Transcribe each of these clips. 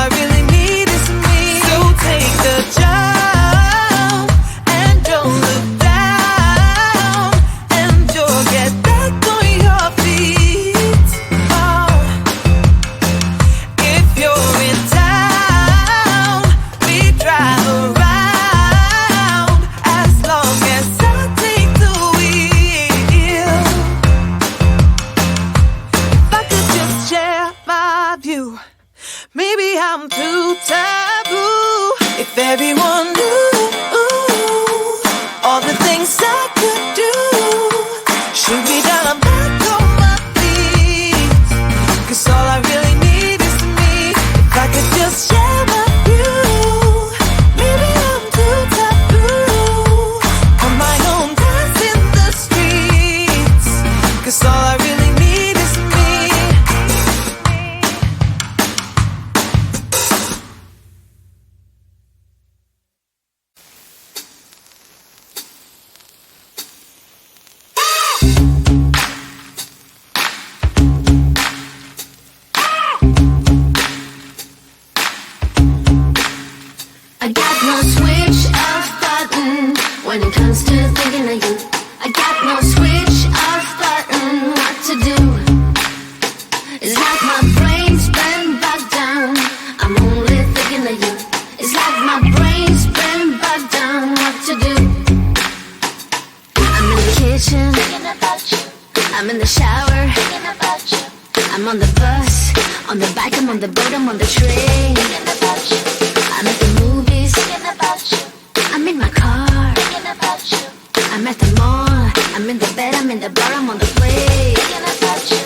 I really need is me. So take the jump and don't look down, and you'll get back on your feet. Oh, if you're in town, we drive around as long as I take the wheel. If I could just share my view, maybe I'm too taboo. If everyone knew all the things I could do, shoot me down, I'm back on my feet. 'Cause all I really need is me. If I could just share my view, maybe I'm too taboo. On my own, dance in the streets. 'Cause all I really need is me. I got no switch off button when it comes to thinking of you. I got no switch off button what to do. It's like my brain's been bogged down. I'm only thinking of you. It's like my brain's been bogged down what to do. I'm in the kitchen thinking about you. I'm in the shower thinking about you. I'm on the bus, on the bike, I'm on the boat, I'm on the train thinking about you. I'm at the movies thinking about you. I'm in my car thinking about you. I'm at the mall, I'm in the bed, I'm in the bar, I'm on the plane thinking about you.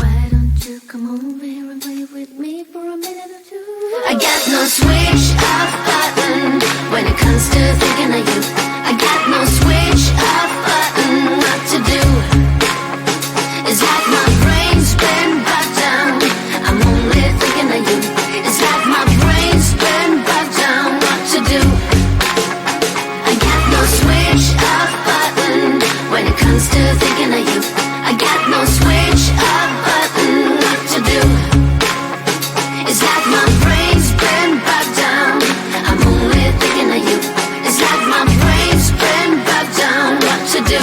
Why don't you come over here and play with me for a minute or two? I got no switch off button when it comes to thinking of you. I got no switch off button what to do. It's like my brain's been bogged down. I'm only thinking of you. It's like my brain's been bogged down. What to do? I got no switch off button when it comes to thinking of you. I got no switch off button. What to do? It's like my brain's been bogged down. I'm only thinking of you. It's like my brain's been bogged down. What to do?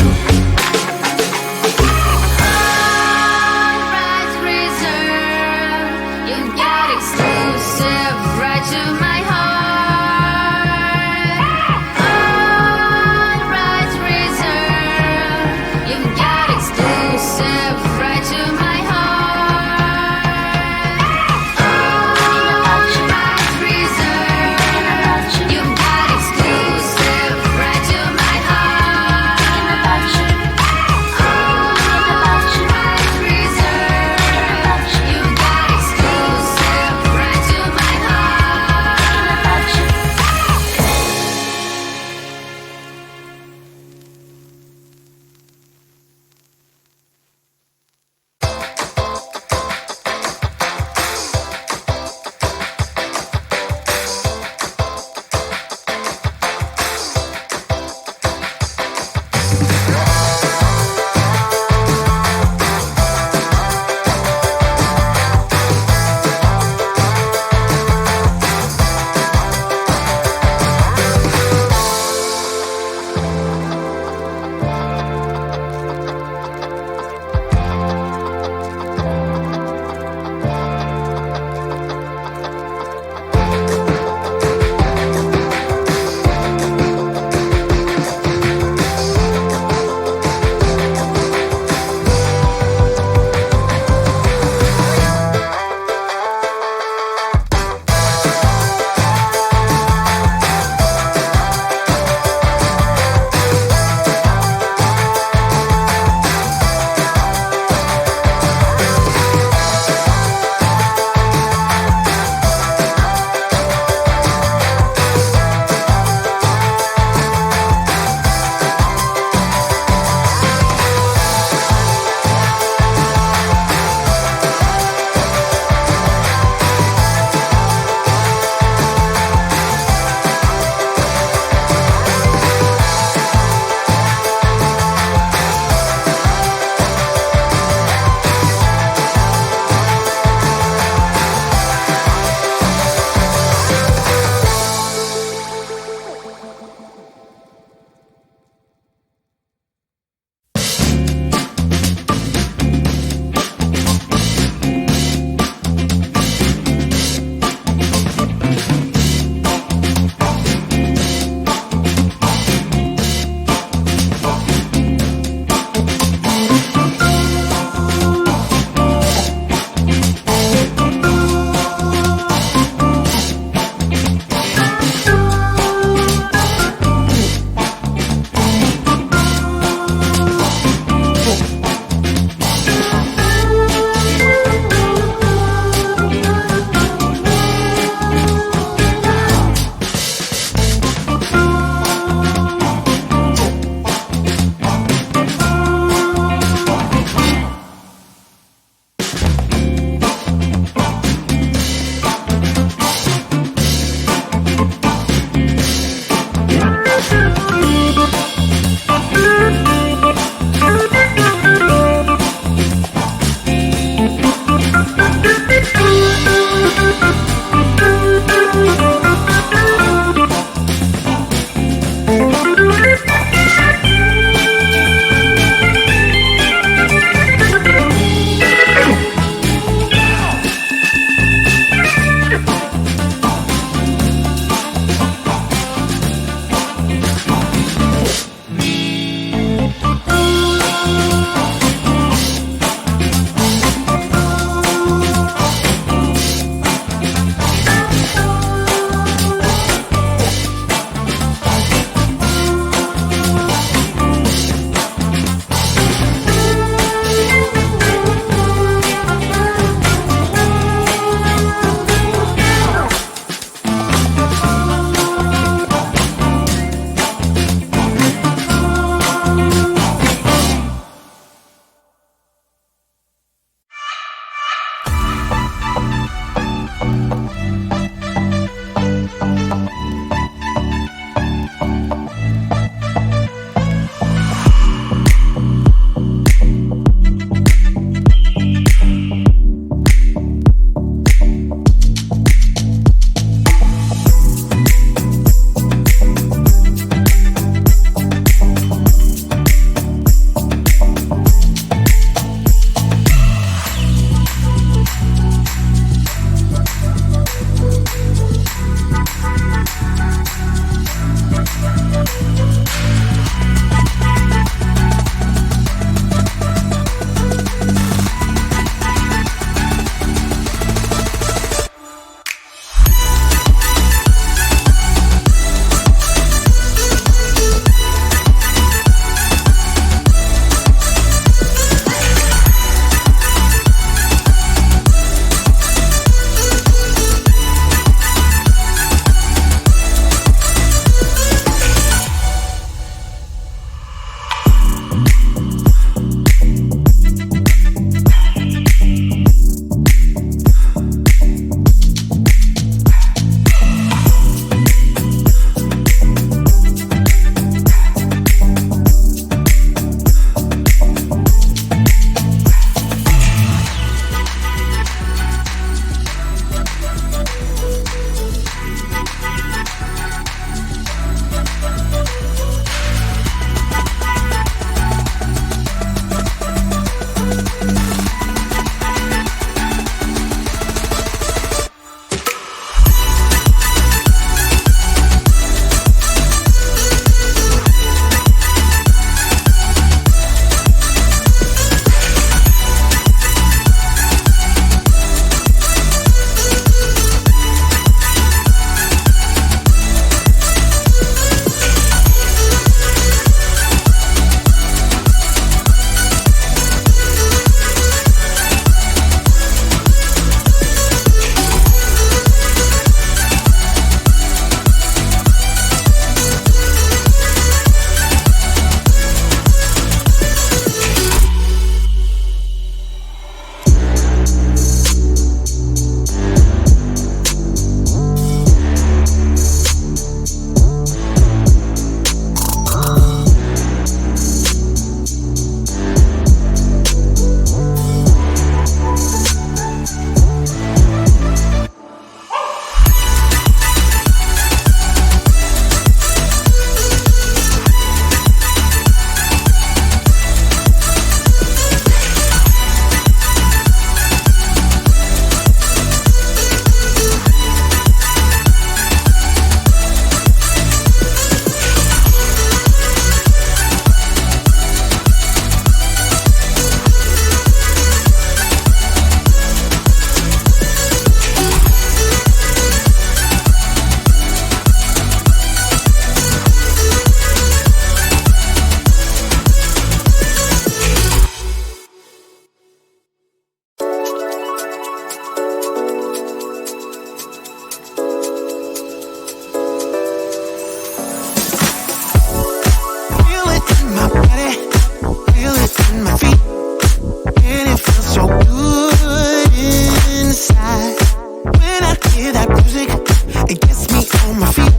It gets me on my feet,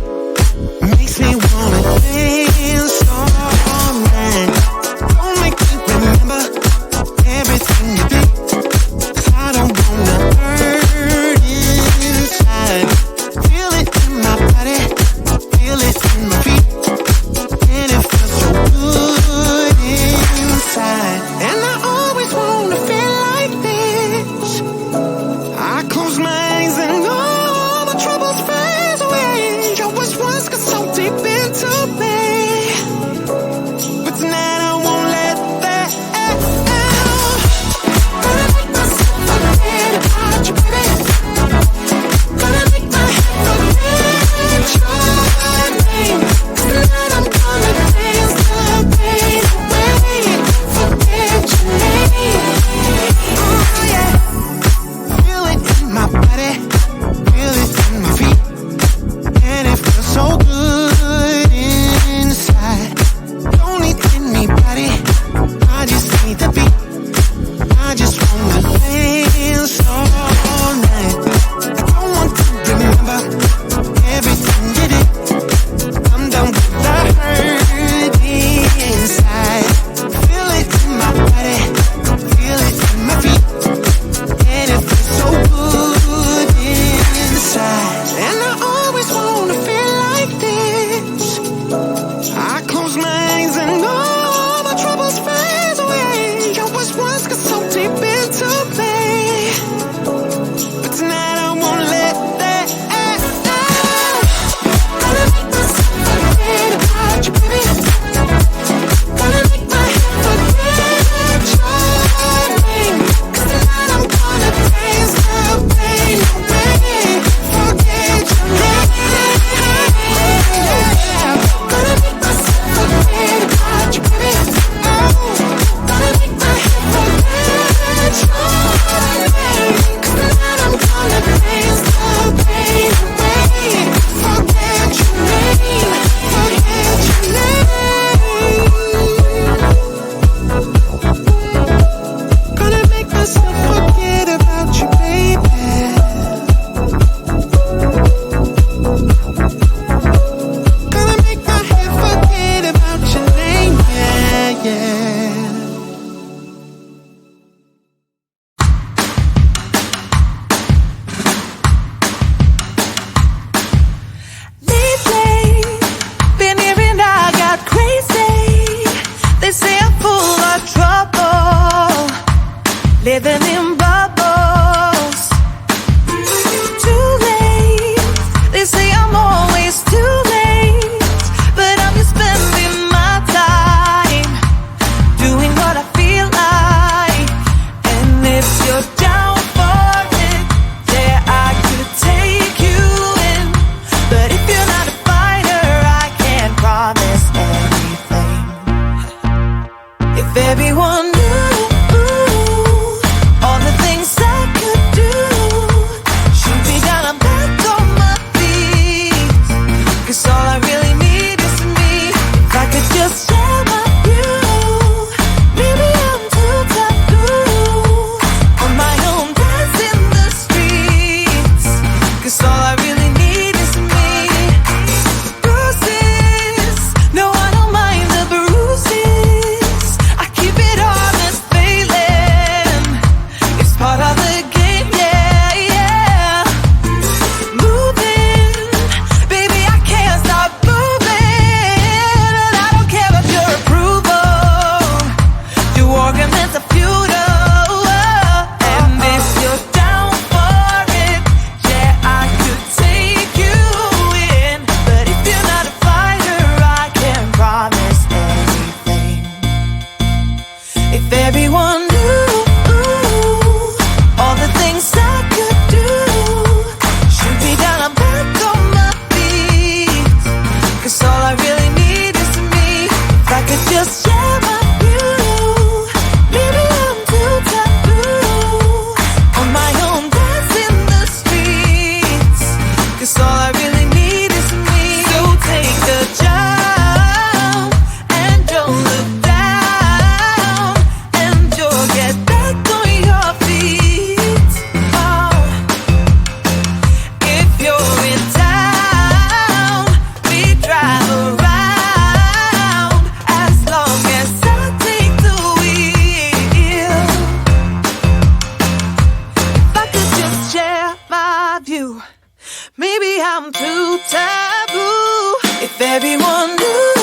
makes me wanna dance all night. Don't make me remember everything you did. I don't wanna hurt inside. Feel it in my body, feel it in my feet, and it feels so good inside. And I always wanna feel like this. I close my eyes and all my troubles fade away. You're I'm too taboo. If everyone knew